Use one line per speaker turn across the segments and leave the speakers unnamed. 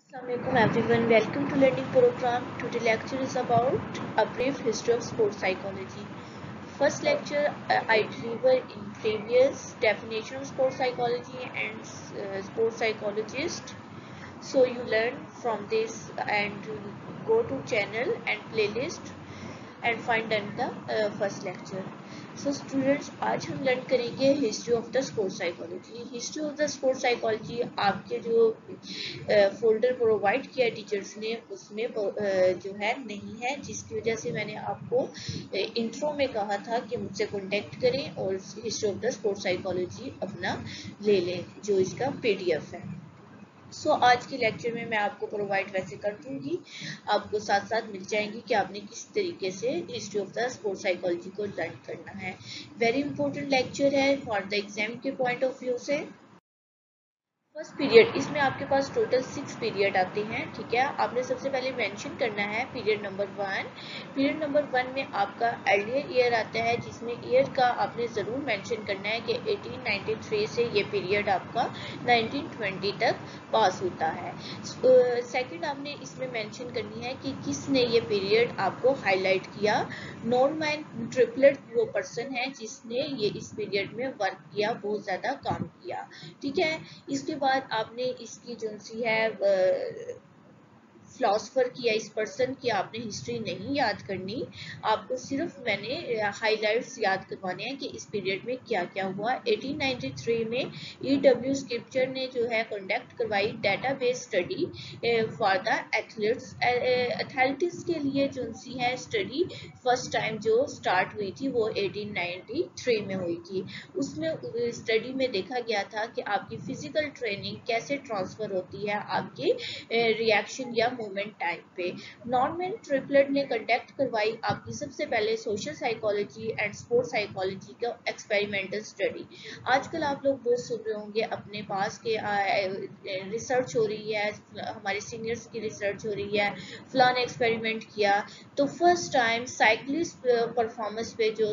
Assalamualaikum everyone, welcome to learning program. Today lecture is about a brief history of sports psychology. First lecture I delivered in previous definition of sports psychology and sports psychologist. So you learn from this and go to channel and playlist and find them the first lecture. So students, आज हम learn करेंगे history of the sports psychology. History of the sports psychology आपके जो folder provide किया teachers ने उसमें जो है नहीं है, जिसकी वजह से मैंने आपको इंट्रो में कहा था कि मुझसे कांटेक्ट करें और history of the sports psychology अपना ले लें जो इसका पीडीएफ है. आज के लेक्चर में मैं आपको प्रोवाइड वैसे कर दूंगी, आपको साथ साथ मिल जाएंगी कि आपने किस तरीके से history of the sports psychology को लर्न करना है. वेरी इंपॉर्टेंट लेक्चर है फॉर द एग्जाम के पॉइंट ऑफ व्यू से. फर्स्ट पीरियड, इसमें आपके पास टोटल 6 पीरियड आते हैं. ठीक है, आपने सबसे पहले मेंशन करना है पीरियड नंबर 1. पीरियड नंबर 1 में आपका अर्लियर ईयर आता है, जिसमें ईयर का आपने ज़रूर मेंशन करना है कि 1893 से ये पीरियड आपका 1920 तक पास होता है. सेकंड आपने इसमें मेंशन करनी है कि किसने ये पीरियड आपको हाईलाइट किया. नॉर्मैन ट्रिपलेट वो पर्सन है जिसने ये इस पीरियड में वर्क किया, बहुत ज़्यादा काम किया. ठीक है, इसके बाद आपने इसकी जो सी है फिलोसफर की या इस पर्सन की आपने हिस्ट्री नहीं याद करनी, आपको सिर्फ मैंने हाइलाइट्स याद करवाने हैं कि इस पीरियड में क्या क्या हुआ. 1893 में ईडब्ल्यू स्क्रिप्चर ने जो है कंडक्ट करवाई database study for the athletes. Athletics के लिए जो सी है स्टडी फर्स्ट टाइम जो स्टार्ट हुई थी वो 1893 में हुई थी. उसमें स्टडी में देखा गया था कि आपकी फिजिकल ट्रेनिंग कैसे ट्रांसफर होती है आपके रिएक्शन या मूवमेंट टाइम पे. नॉर्मैन ट्रिपलेट ने कंडक्ट करवाई आपकी सबसे पहले social psychology and sports psychology का एक्सपेरिमेंटल स्टडी. आजकल आप लोग बहुत सुन रहे होंगे अपने पास के रिसर्च हो रही है, हमारे सीनियर्स की रिसर्च हो रही है, फलान एक्सपेरिमेंट किया. तो फर्स्ट टाइम साइक्लिस्ट परफॉर्मेंस पे जो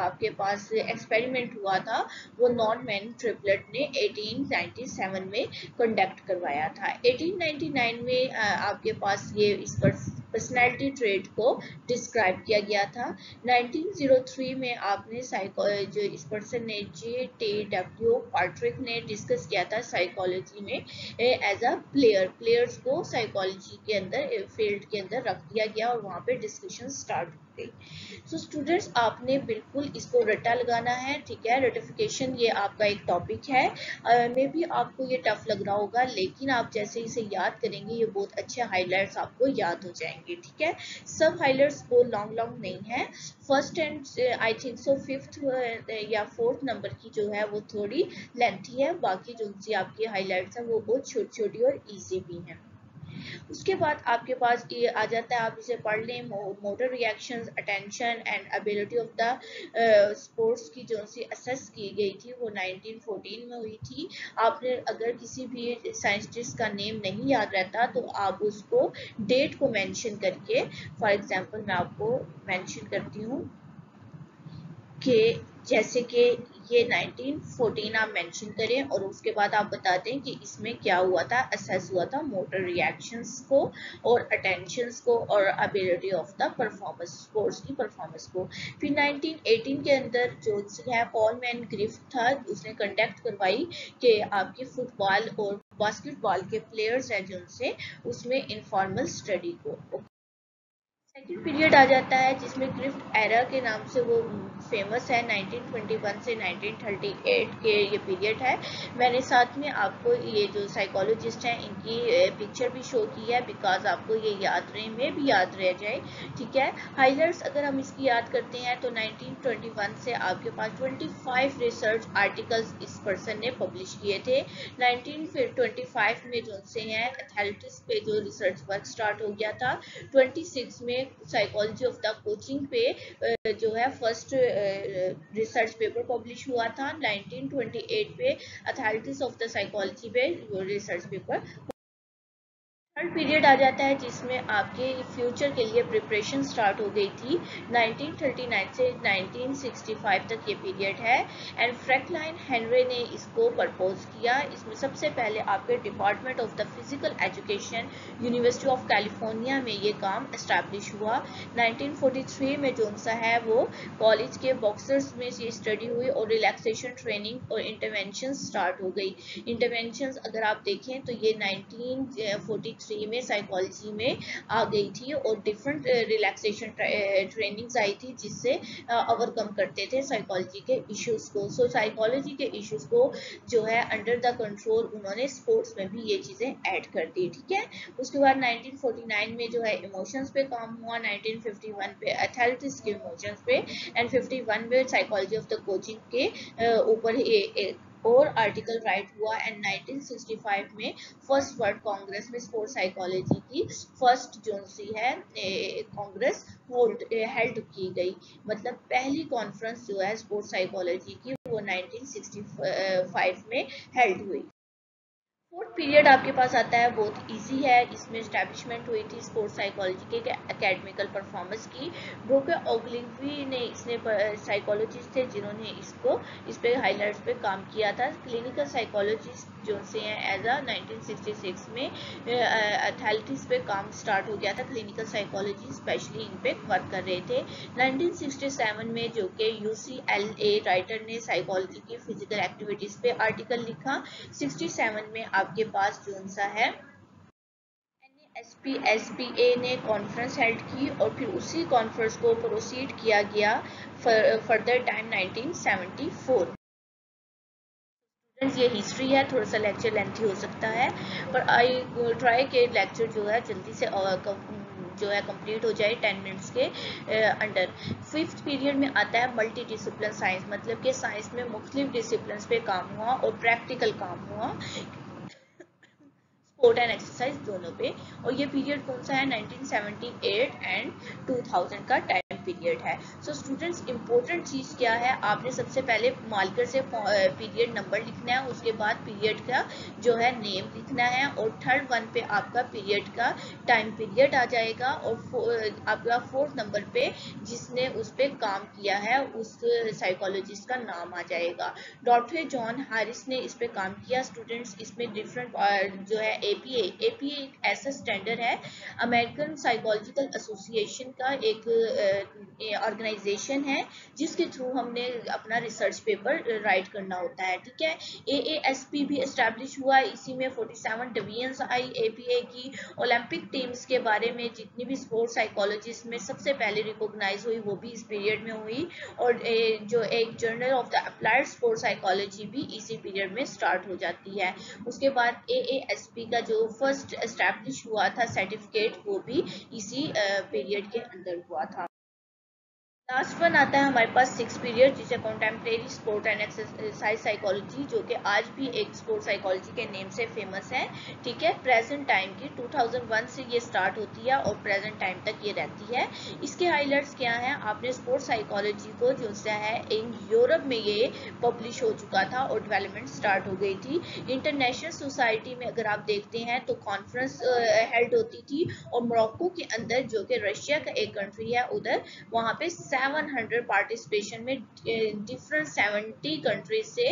आपके पास एक्सपेरिमेंट हुआ था वो नॉर्मैन ट्रिपलेट ने 1897 में कंडक्ट करवाया था. 1899 में आपके पास ये इस पर पर्सनैलिटी ट्रेट को डिस्क्राइब किया गया था. 1903 में आपने जो इस पर्सन ने J.T.W. पार्ट्रिक ने डिस्कस किया था साइकोलॉजी में एज अ प्लेयर्स को साइकोलॉजी के अंदर फील्ड के अंदर रख दिया गया और वहाँ पे डिस्कशन स्टार्ट हो गई. सो स्टूडेंट्स, आपने बिल्कुल इसको रट्टा लगाना है. ठीक है, रटिफिकेशन ये आपका एक टॉपिक है. मे बी आपको ये टफ लग रहा होगा, लेकिन आप जैसे इसे याद करेंगे ये बहुत अच्छे हाइलाइट्स आपको याद हो जाएंगे. ठीक है, सब हाइलाइट्स बहुत लॉन्ग नहीं है. First and I think so 5th या 4th नंबर की जो है वो थोड़ी लेंथी है, बाकी जो सी आपकी हाइलाइट्स है वो बहुत छोटी छोटी और ईजी भी हैं. उसके बाद आपके पास ये आ जाता है, आप इसे पढ़ लें. Motor reactions, attention and ability of the sports की जो सी असेस की गई थी वो 1914 में हुई थी. आपने अगर किसी भी साइंटिस्ट का नेम नहीं याद रहता तो आप उसको डेट को मेंशन करके, फॉर एग्जांपल मैं आपको मेंशन करती हूँ कि जैसे कि ये 1914 आप मेंशन करें और उसके बाद आप बता दें कि इसमें क्या हुआ था, असेस हुआ था मोटर रिएक्शंस को और अटेंशंस को और ability of the performance, sports की परफॉर्मेंस को. फिर 1918 के अंदर जो है पॉलमैन ग्रिफ्ट था, उसने कंडक्ट करवाई कि आपकी फुटबॉल और बास्केटबॉल के प्लेयर्स हैं जिनसे उसमें इनफॉर्मल स्टडी को. सेकंड पीरियड आ जाता है जिसमें ग्रिफ्ट एरा के नाम से वो फेमस है. 1921 से 1938 के ये पीरियड है. मैंने साथ में आपको ये जो साइकोलॉजिस्ट हैं इनकी पिक्चर भी शो की है बिकॉज आपको ये याद रहे, में भी याद रह जाए. ठीक है, हाइलाइट्स अगर हम इसकी याद करते हैं तो 1921 से आपके पास 25 रिसर्च आर्टिकल्स इस पर्सन ने पब्लिश किए थे. 1925 में जो से हैं एथलेटिक्स पे जो रिसर्च वर्क स्टार्ट हो गया था. 26 में साइकोलॉजी ऑफ द कोचिंग पे जो है फर्स्ट रिसर्च पेपर पब्लिश हुआ था. 1928 पे एथलेटिक्स ऑफ द साइकोलॉजी पे रिसर्च पेपर. थर्ड पीरियड आ जाता है जिसमें आपके फ्यूचर के लिए प्रिपरेशन स्टार्ट हो गई थी। 1939 से 1965 तक ये पीरियड है एंड फ्रैंकलिन हेनरी ने इसको प्रपोज किया। इसमें सबसे पहले आपके department of the physical education university of California में ये काम एस्टैब्लिश हुआ। 1943 में जो सा है वो कॉलेज के बॉक्सर्स में ये स्टडी हुई और रिलैक्सेशन ट्रेनिंग और इंटरवेंशन स्टार्ट हो गई। इंटरवेंशन अगर आप देखें तो ये 1943 में साइकोलॉजी में आ गई थी और डिफरेंट रिलैक्सेशन ट्रेनिंग्स आई थी जिससे ओवरकम करते थे साइकोलॉजी के इश्यूज को। सो साइकोलॉजी के इश्यूज को जो है अंडर द कंट्रोल उन्होंने स्पोर्ट्स में भी ये चीजें ऐड कर दी। ठीक है, उसके बाद 1949 में जो है इमोशंस पे काम हुआ, 1951 पे एथलेटिक्स के इमोशंस पे एंड 51 में साइकोलॉजी ऑफ द कोचिंग के ऊपर और आर्टिकल राइट हुआ एंड 1965 में फर्स्ट वर्ल्ड कांग्रेस में स्पोर्ट्स साइकोलॉजी की फर्स्ट जो सी है कांग्रेस हेल्ड की गई। मतलब पहली कॉन्फ्रेंस जो है स्पोर्ट्स साइकोलॉजी की वो 1965 में हेल्ड हुई। फोर्थ पीरियड आपके पास आता है, बहुत इजी है। इसमें स्टैब्लिशमेंट हुई थी स्पोर्ट्स साइकोलॉजी के एकेडमिकल परफॉर्मेंस की। ब्रोके ओगलिवी ने इसने साइकोलॉजिस्ट थे जिन्होंने इसको इस पे हाईलाइट्स पे काम किया था। क्लिनिकल साइकोलॉजिस्ट जो से हैं एज अ 1966 में एथलेटिक्स पे काम स्टार्ट हो गया था। क्लिनिकल साइकोलॉजी स्पेशली इन पे वर्क कर रहे थे। 1967 में जो कि UCLA राइटर ने साइकोलॉजी की फिजिकल एक्टिविटीज पे आर्टिकल लिखा। 67 में आपके पास जो सा है NASPSPA ने कॉन्फ्रेंस हेल्ड की और फिर उसी कॉन्फ्रेंस को प्रोसीड किया गया फर्दर टाइम 1974। ये हिस्ट्री है, थोड़ा सा लेक्चर लेंथी हो सकता है पर आई ट्राई के लेक्चर जो है जल्दी से जो है कंप्लीट हो जाए 10 मिनट्स के अंडर। फिफ्थ पीरियड में आता है मल्टी डिसिप्लिन साइंस, मतलब कि साइंस में मुख्तलिफ डिसिप्लिन पे काम हुआ और प्रैक्टिकल काम हुआ स्पोर्ट एंड एक्सरसाइज दोनों पे। और ये पीरियड कौन सा है, 1978 एंड 2000 का टाइम पीरियड है। सो स्टूडेंट्स इंपॉर्टेंट चीज क्या है, आपने सबसे पहले मार्कर से पीरियड नंबर लिखना है, उसके बाद पीरियड का जो है नेम लिखना है और थर्ड वन पे आपका पीरियड का टाइम पीरियड आ जाएगा और आपका फोर्थ नंबर पे जिसने उस पर काम किया है उस साइकोलॉजिस्ट का नाम आ जाएगा। डॉक्टर जॉन हारिस ने इस पे काम किया। स्टूडेंट्स इसमें डिफरेंट जो है APA एक ऐसा स्टैंडर्ड है, अमेरिकन साइकोलॉजिकल एसोसिएशन का एक ऑर्गेनाइजेशन है जिसके थ्रू हमने अपना रिसर्च पेपर राइट करना होता है। ठीक है, AASP भी एस्टैब्लिश हुआ, इसी में 47 डिवीजन्स आई APA की। ओलंपिक टीम्स के बारे में जितनी भी स्पोर्ट्स साइकोलॉजिस्ट में सबसे पहले रिकॉग्नाइज हुई वो भी इस पीरियड में हुई और जो एक journal of the applied sports psychology भी इसी पीरियड में स्टार्ट हो जाती है। उसके बाद AASP का जो फर्स्ट एस्टैब्लिश हुआ था सर्टिफिकेट वो भी इसी पीरियड के अंदर हुआ था। लास्ट वन आता है हमारे पास सिक्स पीरियड जिसे contemporary sport and exercise psychology, जो कि आज भी एक स्पोर्ट साइकोलॉजी के नेम से फेमस है। ठीक है, प्रेजेंट टाइम की 2001 से ये स्टार्ट होती है और प्रेजेंट टाइम तक ये रहती है। इसके हाईलाइट्स क्या हैं, आपने स्पोर्ट साइकोलॉजी को जो है इन यूरोप में ये पब्लिश हो चुका था और डेवलपमेंट स्टार्ट हो गई थी। इंटरनेशनल सोसाइटी में अगर आप देखते हैं तो कॉन्फ्रेंस हेल्ड होती थी और मोरक्को के अंदर जो कि रशिया का एक कंट्री है उधर वहाँ पे 700 पार्टिसिपेशन में डिफरेंट 70 कंट्रीज से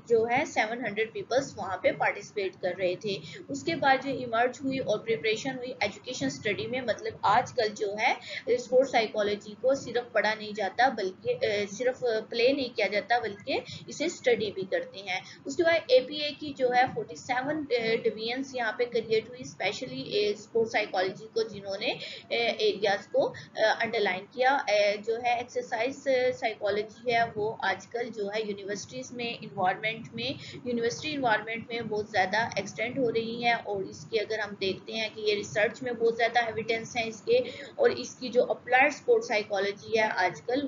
जो है 700 पीपल्स वहाँ पे पार्टिसिपेट कर रहे थे। उसके बाद जो इमर्ज हुई और प्रिपरेशन हुई एजुकेशन स्टडी में, मतलब आजकल जो है स्पोर्ट साइकोलॉजी को सिर्फ पढ़ा नहीं जाता बल्कि सिर्फ प्ले नहीं किया जाता बल्कि इसे स्टडी भी करते हैं। उसके बाद APA की जो है 47 डिवीजन्स यहाँ पे क्रिएट हुई स्पेशली स्पोर्ट साइकोलॉजी को जिन्होंने एरियाज को अंडरलाइन किया। जो है एक्सरसाइज साइकोलॉजी है वो आजकल जो है यूनिवर्सिटीज में यूनिवर्सिटी इन्वायरमेंट में बहुत ज़्यादा एक्सटेंड हो रही है और इसकी अगर हम देखते हैं कि ये रिसर्च में बहुत ज़्यादा एविडेंस है इसके, और इसकी जो अप्लाइड स्पोर्ट साइकोलॉजी है आजकल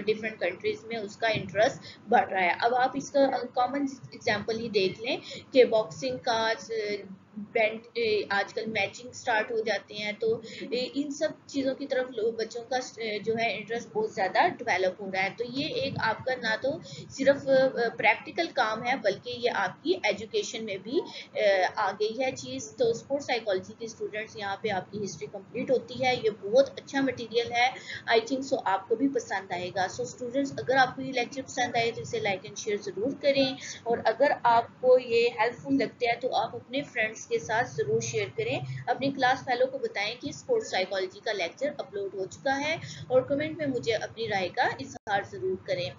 डिफरेंट कंट्रीज में उसका इंटरेस्ट बढ़ रहा है। अब आप इसका कॉमन एग्जाम्पल ही देख लें कि बॉक्सिंग का आजकल मैचिंग स्टार्ट हो जाते हैं, तो इन सब चीज़ों की तरफ लोग बच्चों का जो है इंटरेस्ट बहुत ज़्यादा डेवलप हो रहा है। तो ये एक आपका ना तो सिर्फ प्रैक्टिकल काम है, बल्कि ये आपकी एजुकेशन में भी आ गई है चीज़। तो स्पोर्ट्स साइकोलॉजी के स्टूडेंट्स, यहाँ पे आपकी हिस्ट्री कंप्लीट होती है। ये बहुत अच्छा मटेरियल है, आई थिंक सो आपको भी पसंद आएगा। सो स्टूडेंट्स, अगर आपको ये लेक्चर पसंद आए तो इसे लाइक एंड शेयर ज़रूर करें, और अगर आपको ये हेल्पफुल लगता है तो आप अपने फ्रेंड्स के साथ ज़रूर शेयर करें। अपने क्लास फेलो को बताएं कि स्पोर्ट्स साइकोलॉजी का लेक्चर अपलोड हो चुका है, और कमेंट में मुझे अपनी राय का इजहार ज़रूर करें।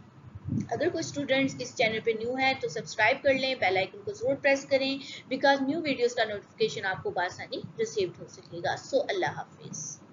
अगर कोई स्टूडेंट्स इस चैनल पे न्यू है तो सब्सक्राइब कर लें, बेल आइकन को जरूर प्रेस करें, बिकॉज न्यू वीडियोस का नोटिफिकेशन आपको बआसानी रिसीव हो सकेगा। सो अल्लाह हाफिज़।